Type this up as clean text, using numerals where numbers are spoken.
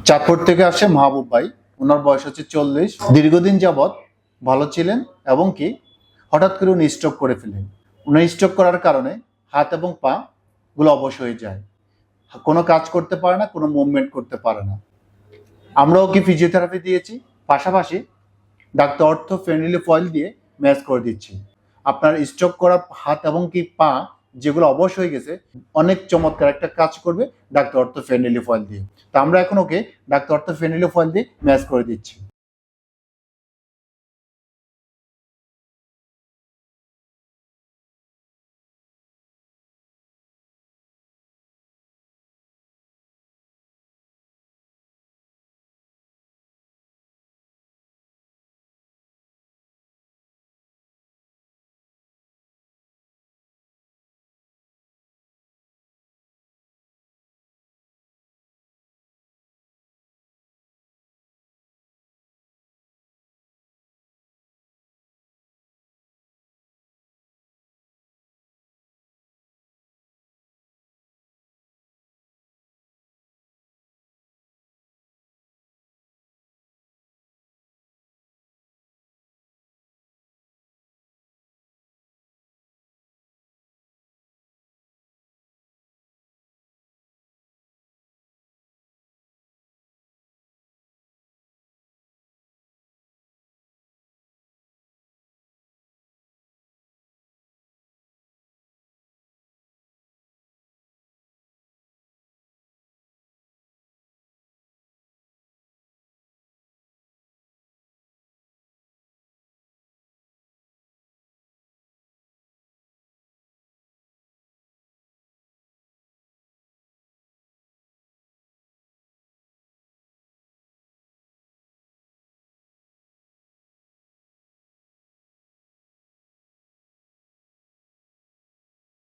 চাঁদপুর থেকে আসে মাহবুব ভাই। ওনার বয়স হচ্ছে 40। দীর্ঘদিন যাবৎ ভালো ছিলেন এবং কি হঠাৎ করে উনি স্ট্রোক করে ফেলেন। উনি স্ট্রোক করার কারণে হাত এবং পা গুলো অবশ হয়ে যায়, কোনো কাজ করতে পারে না, কোনো মুভমেন্ট করতে পারে না। আমরা ওকে ফিজিওথেরাপি দিয়েছি, পাশাপাশি ডাক্তার অর্থো ফেনিলিফয়েল দিয়ে ম্যাচ করে দিচ্ছি। আপনার স্ট্রোক করা হাত এবং কি পা যেগুলো অবশ হয়ে গেছে, অনেক চমৎকার একটা কাজ করবে ডাক্তার অর্থো ফেনিলিফয়েল দিয়ে। তো আমরা এখন ওকে ডাক্তার অর্থো ফেনিলিফয়েল দিয়ে ম্যাচ করে দিচ্ছি।